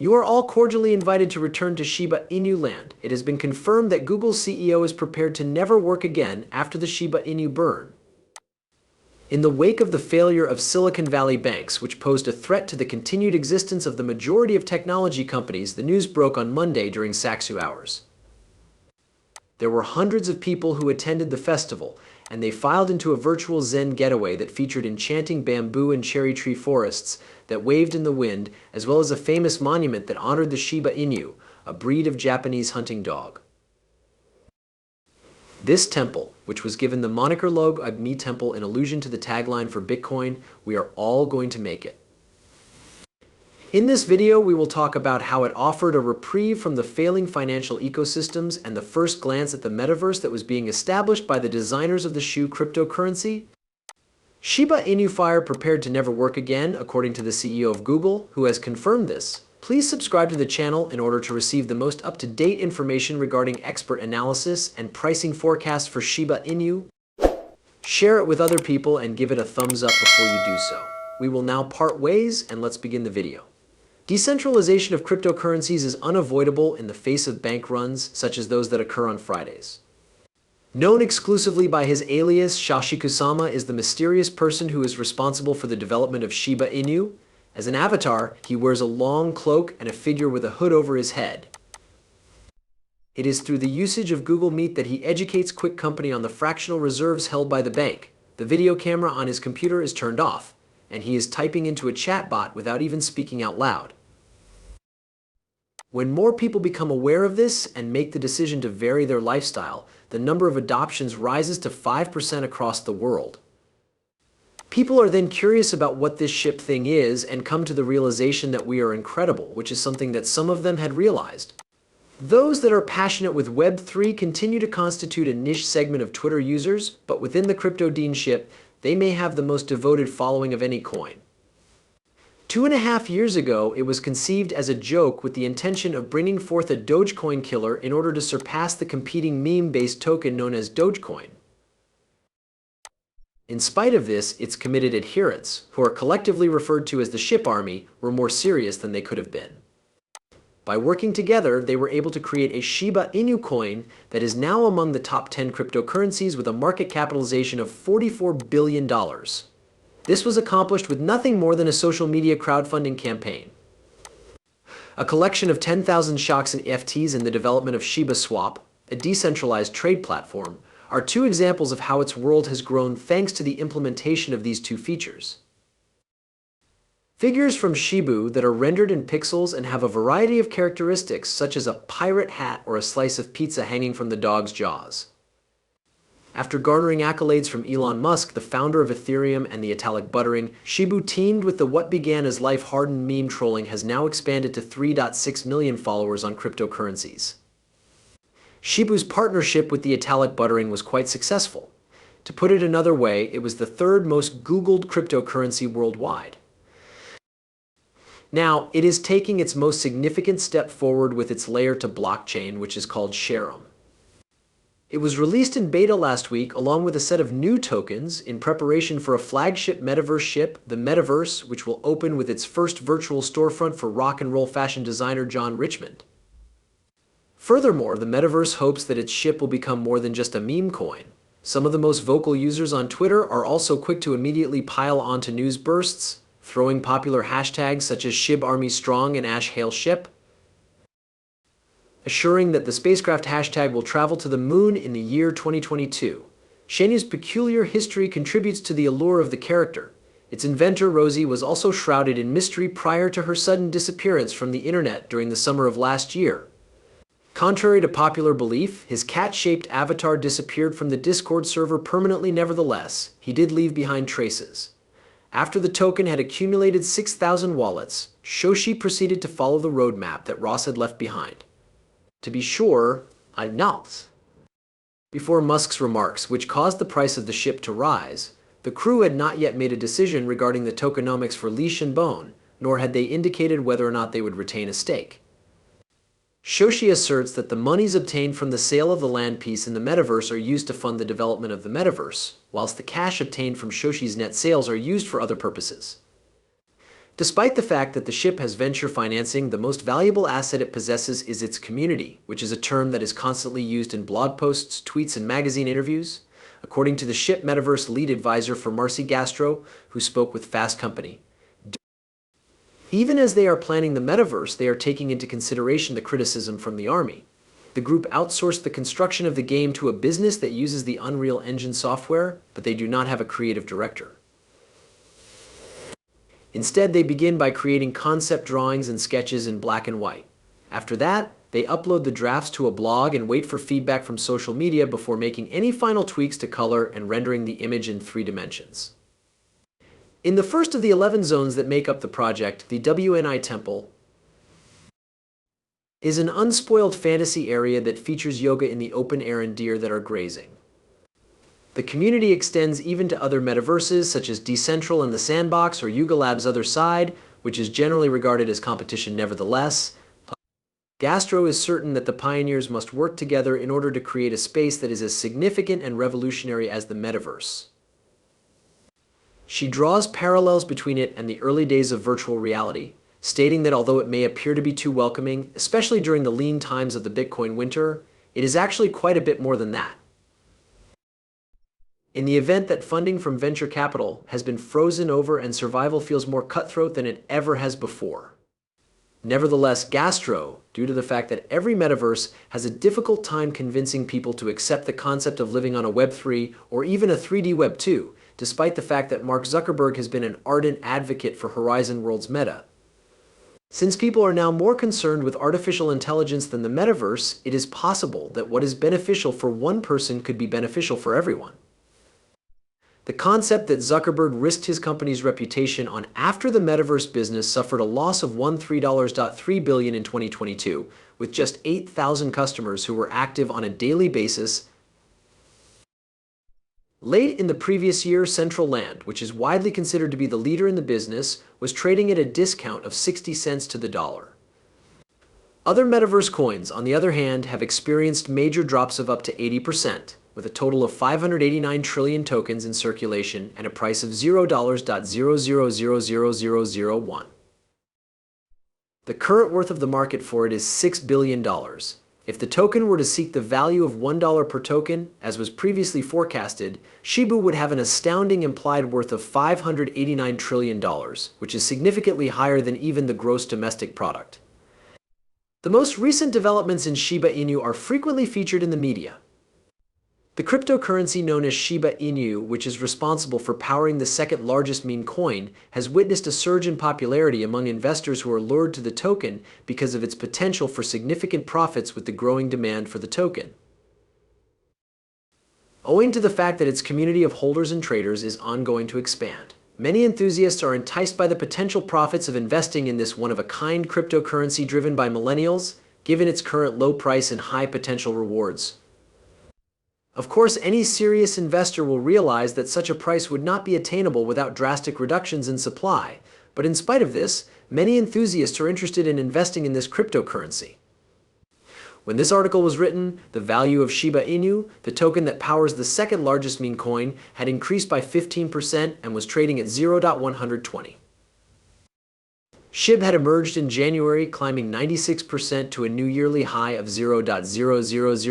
You are all cordially invited to return to Shiba Inu land. It has been confirmed that Google's CEO is prepared to never work again after the Shiba Inu burn. In the wake of the failure of Silicon Valley banks, which posed a threat to the continued existence of the majority of technology companies, the news broke on Monday during Saksu hours. There were hundreds of people who attended the festival, and they filed into a virtual Zen getaway that featured enchanting bamboo and cherry tree forests that waved in the wind, as well as a famous monument that honored the Shiba Inu, a breed of Japanese hunting dog. This temple, which was given the moniker Log Agni Temple in allusion to the tagline for Bitcoin, "We are all going to make it." In this video, we will talk about how it offered a reprieve from the failing financial ecosystems and the first glance at the metaverse that was being established by the designers of the shoe cryptocurrency. Shiba Inu fire prepared to never work again, according to the CEO of Google, who has confirmed this. Please subscribe to the channel in order to receive the most up-to-date information regarding expert analysis and pricing forecasts for Shiba Inu. Share it with other people and give it a thumbs up before you do so. We will now part ways, and let's begin the video. Decentralization of cryptocurrencies is unavoidable in the face of bank runs, such as those that occur on Fridays. Known exclusively by his alias, Sashiku-sama is the mysterious person who is responsible for the development of Shiba Inu. As an avatar, he wears a long cloak and a figure with a hood over his head. It is through the usage of Google Meet that he educates Quick Company on the fractional reserves held by the bank. The video camera on his computer is turned off, and he is typing into a chatbot without even speaking out loud. When more people become aware of this and make the decision to vary their lifestyle, the number of adoptions rises to 5% across the world. People are then curious about what this ship thing is and come to the realization that we are incredible, which is something that some of them had realized. Those that are passionate with Web3 continue to constitute a niche segment of Twitter users, but within the crypto Dean ship, they may have the most devoted following of any coin. 2.5 years ago, it was conceived as a joke with the intention of bringing forth a Dogecoin killer in order to surpass the competing meme-based token known as Dogecoin. In spite of this, its committed adherents, who are collectively referred to as the Ship Army, were more serious than they could have been. By working together, they were able to create a Shiba Inu coin that is now among the top 10 cryptocurrencies with a market capitalization of $44 billion. This was accomplished with nothing more than a social media crowdfunding campaign. A collection of 10,000 shocks and EFTs in the development of Shiba Swap, a decentralized trade platform, are two examples of how its world has grown thanks to the implementation of these two features. Figures from Shibu that are rendered in pixels and have a variety of characteristics such as a pirate hat or a slice of pizza hanging from the dog's jaws. After garnering accolades from Elon Musk, the founder of Ethereum and the italic buttering, Shibu teamed with the what began as life-hardened meme trolling has now expanded to 3.6 million followers on cryptocurrencies. Shibu's partnership with the italic buttering was quite successful. To put it another way, it was the third most Googled cryptocurrency worldwide. Now, it is taking its most significant step forward with its layer to blockchain, which is called Sharum. It was released in beta last week along with a set of new tokens in preparation for a flagship metaverse ship, the Metaverse, which will open with its first virtual storefront for rock and roll fashion designer John Richmond. Furthermore, the Metaverse hopes that its ship will become more than just a meme coin. Some of the most vocal users on Twitter are also quick to immediately pile onto news bursts, throwing popular hashtags such as Shib Army Strong and Ash Hail Ship, assuring that the spacecraft hashtag will travel to the moon in the year 2022. Shanyu's peculiar history contributes to the allure of the character. Its inventor, Rosie, was also shrouded in mystery prior to her sudden disappearance from the internet during the summer of last year. Contrary to popular belief, his cat-shaped avatar disappeared from the Discord server permanently. Nevertheless, he did leave behind traces. After the token had accumulated 6,000 wallets, Shoshi proceeded to follow the roadmap that Ross had left behind. To be sure, I'm not. Before Musk's remarks, which caused the price of the ship to rise, the crew had not yet made a decision regarding the tokenomics for Leash and Bone, nor had they indicated whether or not they would retain a stake. Shoshi asserts that the monies obtained from the sale of the land piece in the metaverse are used to fund the development of the metaverse, whilst the cash obtained from Shoshi's net sales are used for other purposes. Despite the fact that the SHIB has venture financing, the most valuable asset it possesses is its community, which is a term that is constantly used in blog posts, tweets, and magazine interviews, according to the SHIB Metaverse lead advisor for Marcy Gastro, who spoke with Fast Company. Even as they are planning the metaverse, they are taking into consideration the criticism from the Army. The group outsourced the construction of the game to a business that uses the Unreal Engine software, but they do not have a creative director. Instead, they begin by creating concept drawings and sketches in black and white. After that, they upload the drafts to a blog and wait for feedback from social media before making any final tweaks to color and rendering the image in 3 dimensions. In the first of the 11 zones that make up the project, the WNI Temple is an unspoiled fantasy area that features yoga in the open air and deer that are grazing. The community extends even to other metaverses such as Decentral and the Sandbox or Yuga Labs' Other Side, which is generally regarded as competition nevertheless. Gastro is certain that the pioneers must work together in order to create a space that is as significant and revolutionary as the metaverse. She draws parallels between it and the early days of virtual reality, stating that although it may appear to be too welcoming, especially during the lean times of the Bitcoin winter, it is actually quite a bit more than that. In the event that funding from venture capital has been frozen over and survival feels more cutthroat than it ever has before. Nevertheless, Gastro, due to the fact that every metaverse has a difficult time convincing people to accept the concept of living on a Web3 or even a 3D Web2, despite the fact that Mark Zuckerberg has been an ardent advocate for Horizon Worlds Meta. Since people are now more concerned with artificial intelligence than the metaverse, it is possible that what is beneficial for one person could be beneficial for everyone. The concept that Zuckerberg risked his company's reputation on after the metaverse business suffered a loss of $13.3 billion in 2022, with just 8,000 customers who were active on a daily basis. Late in the previous year, Central Land, which is widely considered to be the leader in the business, was trading at a discount of 60 cents to the dollar. Other metaverse coins, on the other hand, have experienced major drops of up to 80%. With a total of 589 trillion tokens in circulation and a price of $0.00000001. The current worth of the market for it is $6 billion. If the token were to seek the value of $1 per token, as was previously forecasted, Shiba would have an astounding implied worth of $589 trillion, which is significantly higher than even the gross domestic product. The most recent developments in Shiba Inu are frequently featured in the media. The cryptocurrency known as Shiba Inu, which is responsible for powering the second largest meme coin, has witnessed a surge in popularity among investors who are lured to the token because of its potential for significant profits with the growing demand for the token. Owing to the fact that its community of holders and traders is ongoing to expand, many enthusiasts are enticed by the potential profits of investing in this one-of-a-kind cryptocurrency driven by millennials, given its current low price and high potential rewards. Of course, any serious investor will realize that such a price would not be attainable without drastic reductions in supply, but in spite of this, many enthusiasts are interested in investing in this cryptocurrency. When this article was written, the value of Shiba Inu, the token that powers the second largest meme coin, had increased by 15% and was trading at 0.120. SHIB had emerged in January, climbing 96% to a new yearly high of 0.000